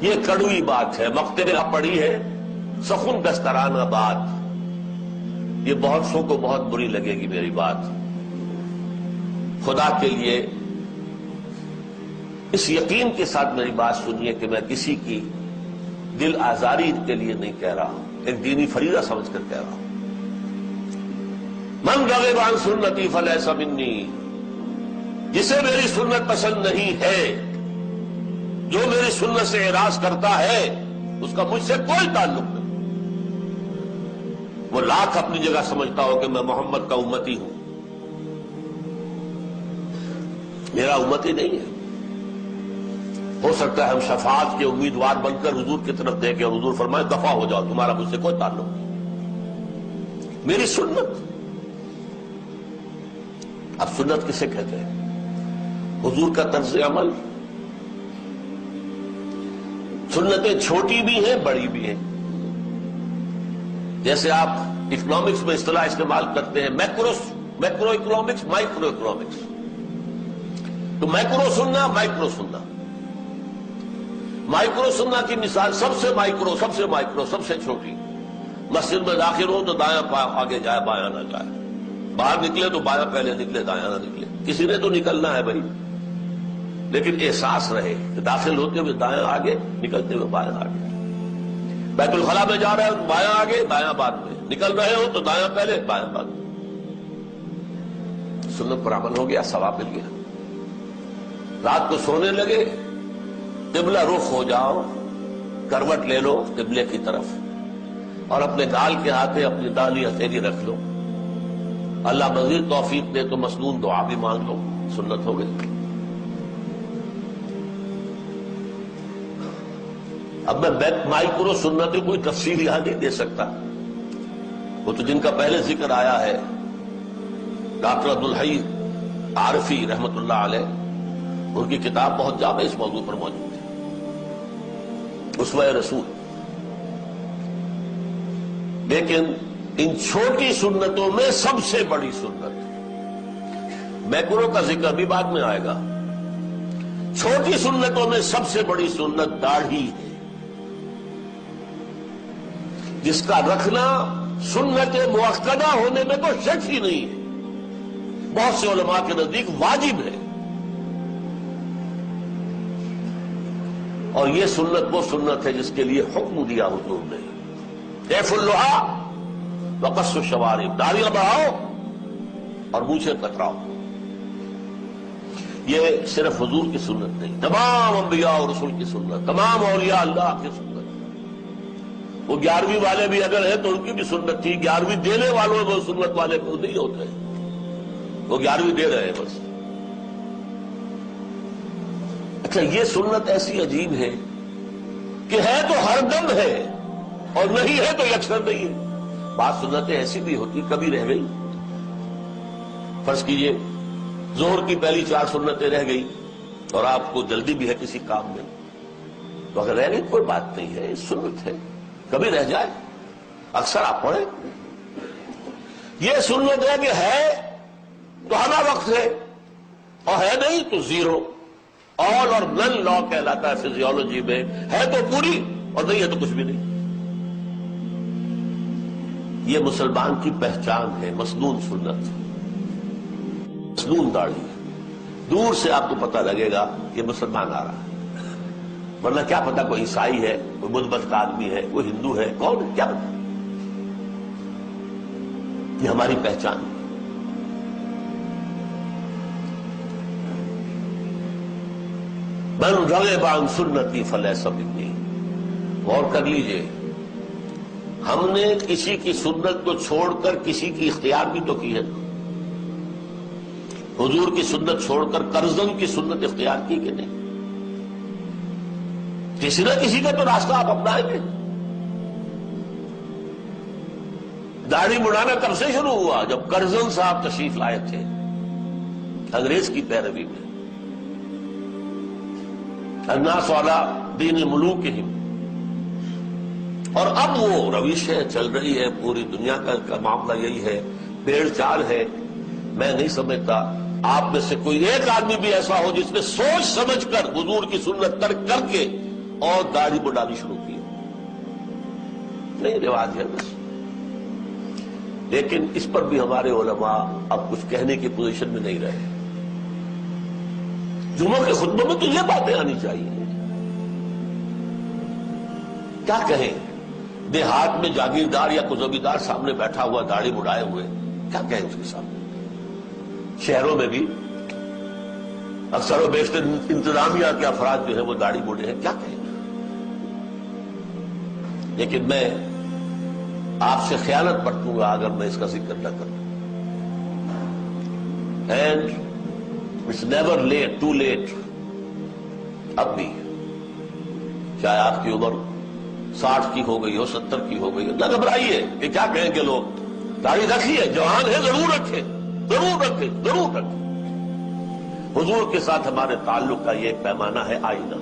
یہ کڑوی بات ہے، مقتے میں پڑی ہے سخن دسترانہ بات، یہ بہت سو کو بہت بری لگے گی میری بات۔ خدا کے لیے اس یقین کے ساتھ میری بات سنیے کہ میں کسی کی دل آزاری کے لیے نہیں کہہ رہا ہوں، ایک دینی فریضہ سمجھ کر کہہ رہا ہوں۔ من رغب عن سنتی فلیس منی، جسے میری سنت پسند نہیں ہے، جو میری سنت سے اعراض کرتا ہے، اس کا مجھ سے کوئی تعلق نہیں۔ وہ لاکھ اپنی جگہ سمجھتا ہو کہ میں محمد کا امتی ہوں، میرا امتی نہیں ہے۔ ہو سکتا ہے ہم شفاعت کے امیدوار بن کر حضور کی طرف دیکھیں اور حضور فرمائے دفع ہو جاؤ، تمہارا مجھ سے کوئی تعلق نہیں۔ میری سنت، اب سنت کسے کہتے ہیں؟ حضور کا طرز عمل۔ سنتیں چھوٹی بھی ہیں بڑی بھی ہیں، جیسے آپ اکنامکس میں اصطلاح استعمال کرتے ہیں میکرو اکنامکس، مائکرو اکنامکس۔ تو میکرو سننا، مائکرو سننا۔ مائکرو سننا کی مثال سب سے مائکرو، سب سے چھوٹی، مسجد میں داخل ہو تو دایاں آگے جائے بایاں نہ جائے، باہر نکلے تو بایاں پہلے نکلے دایاں نہ نکلے۔ کسی نے تو نکلنا ہے بھائی، لیکن احساس رہے کہ داخل ہوتے ہوئے دایاں آگے، نکلتے ہوئے بایاں آگے۔ بیت الخلاء میں جا رہے ہو تو بایاں آگے دایاں بعد میں، نکل رہے ہو تو دایاں پہلے بایاں بعد میں۔ سنت پر عمل ہو گیا، ثواب مل گیا۔ رات کو سونے لگے، قبلہ رخ ہو جاؤ، کروٹ لے لو قبلے کی طرف، اور اپنے گال کے ہاتھے اپنی داہنی ہتھیلی رکھ لو۔ اللہ مزید توفیق دے تو مسنون دعا بھی مانگ لو، سنت ہو گئی۔ اب میں مائکرو سنت کی کوئی تفصیل یہاں نہیں دے سکتا، وہ تو جن کا پہلے ذکر آیا ہے، ڈاکٹر عبدالحی عارفی رحمت اللہ علیہ، ان کی کتاب بہت جامع اس موضوع پر موجود ہے، اسوہ رسول۔ لیکن ان چھوٹی سنتوں میں سب سے بڑی سنت، میکرو کا ذکر بھی بعد میں آئے گا، چھوٹی سنتوں میں سب سے بڑی سنت داڑھی ہے، جس کا رکھنا سنت مؤکدہ ہونے میں تو شک ہی نہیں ہے، بہت سے علماء کے نزدیک واجب ہے۔ اور یہ سنت وہ سنت ہے جس کے لیے حکم دیا حضور نے، کیف اللحا وقص الشوارب، داڑھی بڑھاؤ اور مونچھیں کتراؤ۔ یہ صرف حضور کی سنت نہیں، تمام انبیاء اور رسول کی سنت، تمام اولیاء اللہ کی سنت۔ وہ 11ویں والے بھی اگر ہیں تو ان کی بھی سنت تھی، 11ویں دینے والوں میں وہ سنت والے کو نہیں ہوتے، وہ 11ویں دے رہے ہیں بس۔ اچھا، یہ سنت ایسی عجیب ہے کہ ہے تو ہر دم ہے اور نہیں ہے تو یکسر نہیں ہے۔ بعض سنتیں ایسی بھی ہوتی کبھی رہ گئی، فرض کیجئے ظہر کی پہلی 4 سنتیں رہ گئی اور آپ کو جلدی بھی ہے کسی کام میں، تو اگر رہ گئی کوئی بات نہیں ہے، سنت ہے، کبھی رہ جائے، اکثر آپ پڑھیں۔ یہ سنت ہے کہ ہے تو ہمہ وقت ہے اور ہے نہیں تو زیرو، آل اور نن لا کہلاتا ہے فزیولوجی میں، ہے تو پوری اور نہیں ہے تو کچھ بھی نہیں۔ یہ مسلمان کی پہچان ہے، مسنون سنت، مسنون داڑھی۔ دور سے آپ کو پتہ لگے گا یہ مسلمان آ رہا ہے، ورنہ کیا پتا کوئی عیسائی ہے، کوئی مثبت کا آدمی ہے، کوئی ہندو ہے، کون ہے کیا پتا۔ یہ ہماری پہچان ہے۔ من رغب عن سنتی فلیس منی۔ غور کر لیجئے، ہم نے کسی کی سنت کو چھوڑ کر کسی کی اختیار بھی تو کی ہے۔ حضور کی سنت چھوڑ کر کرزن کی سنت اختیار کی کہ نہیں؟ کسی نہ کسی کا تو راستہ آپ اپنائیں گے۔ داڑھی مڑانا کب سے شروع ہوا؟ جب کرزن صاحب تشریف لائے تھے انگریز کی پیروی میں، الناس علی دین ملوکہم، اور اب وہ روشیں چل رہی ہے، پوری دنیا کا معاملہ یہی ہے، بھیڑ چال ہے۔ میں نہیں سمجھتا آپ میں سے کوئی ایک آدمی بھی ایسا ہو جس نے سوچ سمجھ کر حضور کی سنت ترک کر کے اور داڑھی بڑھانی شروع کی. نہیں رواج ہے بس. لیکن اس پر بھی ہمارے علماء اب کچھ کہنے کی پوزیشن میں نہیں رہے. جمعہ کے خطبوں میں تو یہ باتیں آنی چاہیے. کیا کہیں دیہات میں جاگیردار یا کزوگیدار سامنے بیٹھا ہوا داڑھی مڑائے ہوئے, کیا کہیں اس کے سامنے؟ شہروں میں بھی اکثر و بیشتر انتظامیہ کے افراد جو ہیں وہ داڑھی مڑے ہیں, کیا کہیں؟ لیکن میں آپ سے خیانت برتوں گا اگر میں اس کا ذکر نہ کروں. And it's never late, too late. اب بھی چاہے آپ کی عمر 60 کی ہو گئی ہو, 70 کی ہو گئی ہو, نہ گھبرائیے کہ کیا کہیں گے لوگ. داڑھی رکھیے, جوان ہے ضرور رکھیں, ضرور رکھیں, ضرور رکھیں. حضور کے ساتھ ہمارے تعلق کا یہ ایک پیمانہ ہے آئینہ.